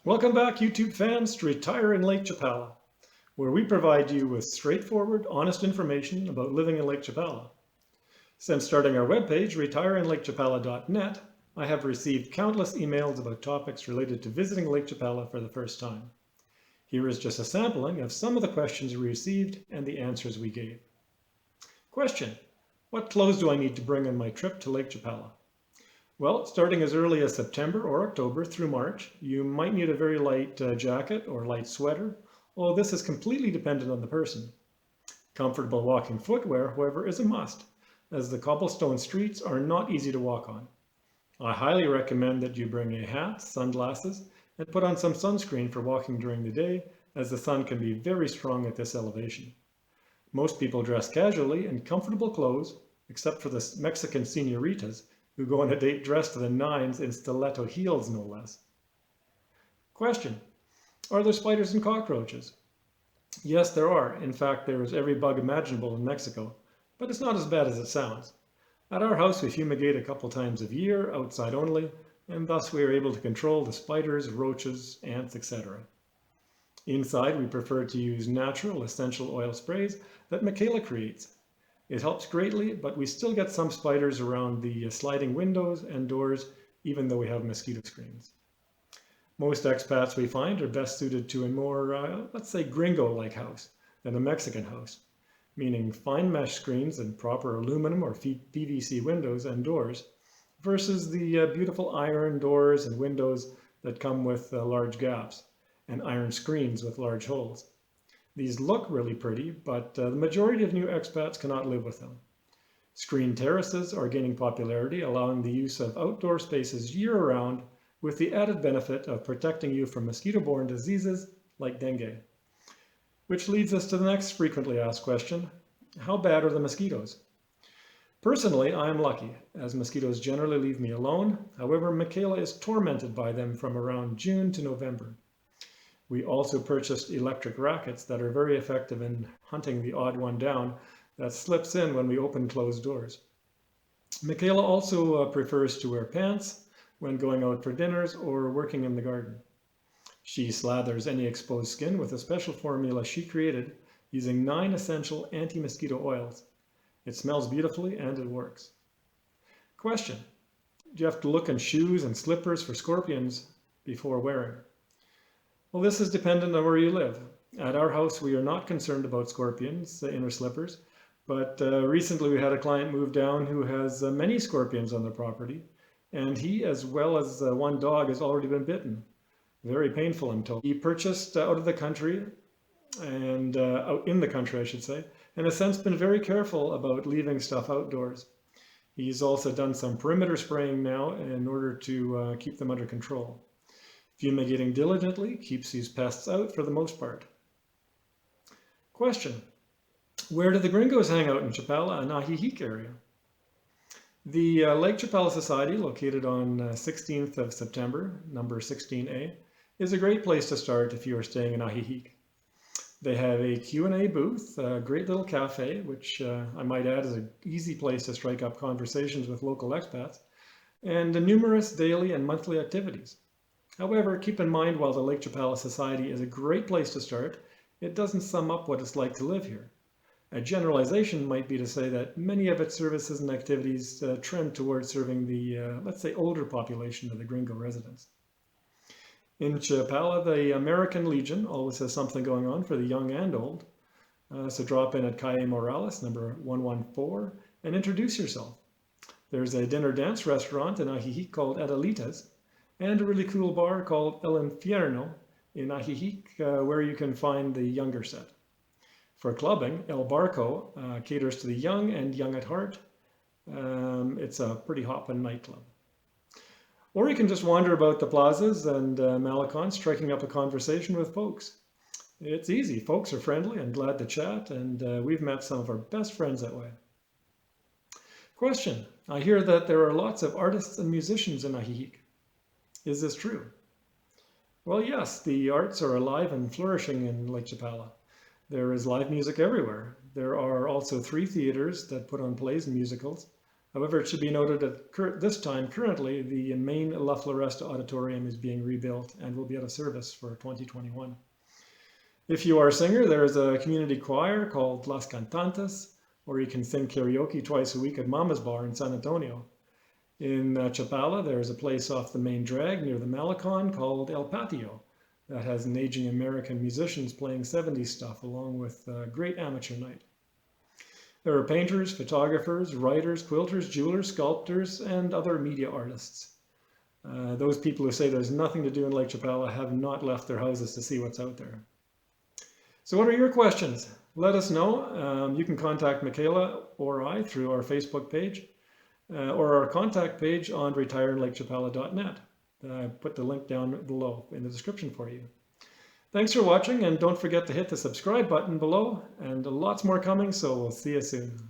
Welcome back, YouTube fans, to Retire in Lake Chapala, where we provide you with straightforward, honest information about living in Lake Chapala. Since starting our webpage, retireinlakechapala.net, I have received countless emails about topics related to visiting Lake Chapala for the first time. Here is just a sampling of some of the questions we received and the answers we gave. Question: what clothes do I need to bring on my trip to Lake Chapala? Well, starting as early as September or October through March, you might need a very light jacket or light sweater, although this is completely dependent on the person. Comfortable walking footwear, however, is a must, as the cobblestone streets are not easy to walk on. I highly recommend that you bring a hat, sunglasses, and put on some sunscreen for walking during the day, as the sun can be very strong at this elevation. Most people dress casually in comfortable clothes, except for the Mexican senoritas, who go on a date dressed to the nines in stiletto heels, no less. Question: are there spiders and cockroaches? Yes, there are. In fact, there is every bug imaginable in Mexico, but it's not as bad as it sounds. At our house, we fumigate a couple times a year, outside only, and thus we are able to control the spiders, roaches, ants, etc. Inside, we prefer to use natural essential oil sprays that Michaela creates. It helps greatly, but we still get some spiders around the sliding windows and doors, even though we have mosquito screens. Most expats we find are best suited to a more, let's say, gringo-like house than a Mexican house, meaning fine mesh screens and proper aluminum or PVC windows and doors, versus the beautiful iron doors and windows that come with large gaps, and iron screens with large holes. These look really pretty, but the majority of new expats cannot live with them. Screen terraces are gaining popularity, allowing the use of outdoor spaces year-round with the added benefit of protecting you from mosquito-borne diseases like dengue. Which leads us to the next frequently asked question: how bad are the mosquitoes? Personally, I am lucky, as mosquitoes generally leave me alone. However, Michaela is tormented by them from around June to November. We also purchased electric rackets that are very effective in hunting the odd one down that slips in when we open closed doors. Michaela also prefers to wear pants when going out for dinners or working in the garden. She slathers any exposed skin with a special formula she created using 9 essential anti-mosquito oils. It smells beautifully and it works. Question: do you have to look in shoes and slippers for scorpions before wearing? Well, this is dependent on where you live. At our house, we are not concerned about scorpions in our slippers, but recently we had a client move down who has many scorpions on their property, and he, as well as one dog, has already been bitten. Very painful, I'm told. He purchased out of the country, and out in the country, I should say, and has since been very careful about leaving stuff outdoors. He's also done some perimeter spraying now in order to keep them under control. Fumigating diligently keeps these pests out for the most part. Question: where do the gringos hang out in Chapala and Nahihique area? The Lake Chapala Society, located on 16th of September, number 16A, is a great place to start if you are staying in Nahihique. They have a Q&A booth, a great little cafe, which I might add is an easy place to strike up conversations with local expats, and numerous daily and monthly activities. However, keep in mind, while the Lake Chapala Society is a great place to start, it doesn't sum up what it's like to live here. A generalization might be to say that many of its services and activities trend towards serving the, let's say, older population of the gringo residents. In Chapala, the American Legion always has something going on for the young and old. So drop in at Calle Morales, number 114, and introduce yourself. There's a dinner dance restaurant in Ajijic called Adelitas, and a really cool bar called El Infierno in Ajijic, where you can find the younger set. For clubbing, El Barco caters to the young and young at heart. It's a pretty hoppin' nightclub. Or you can just wander about the plazas and Malecon, striking up a conversation with folks. It's easy. Folks are friendly and glad to chat, and we've met some of our best friends that way. Question: I hear that there are lots of artists and musicians in Ajijic. Is this true? Well, yes, the arts are alive and flourishing in Lake Chapala. There is live music everywhere. There are also 3 theaters that put on plays and musicals, However, it should be noted that this time, currently, the main La Floresta Auditorium is being rebuilt and will be out of service for 2021. If you are a singer, there is a community choir called Las Cantantes, or you can sing karaoke twice a week at Mama's Bar in San Antonio. In Chapala, there is a place off the main drag near the Malecon called El Patio that has an aging American musicians playing 70s stuff along with a great amateur night. There are painters, photographers, writers, quilters, jewelers, sculptors, and other media artists. Those people who say there's nothing to do in Lake Chapala have not left their houses to see what's out there. So what are your questions? Let us know. You can contact Michaela or I through our Facebook page or our contact page on retireinlakechapala.net. I put the link down below in the description for you. Thanks for watching, and don't forget to hit the subscribe button below, and lots more coming, so we'll see you soon.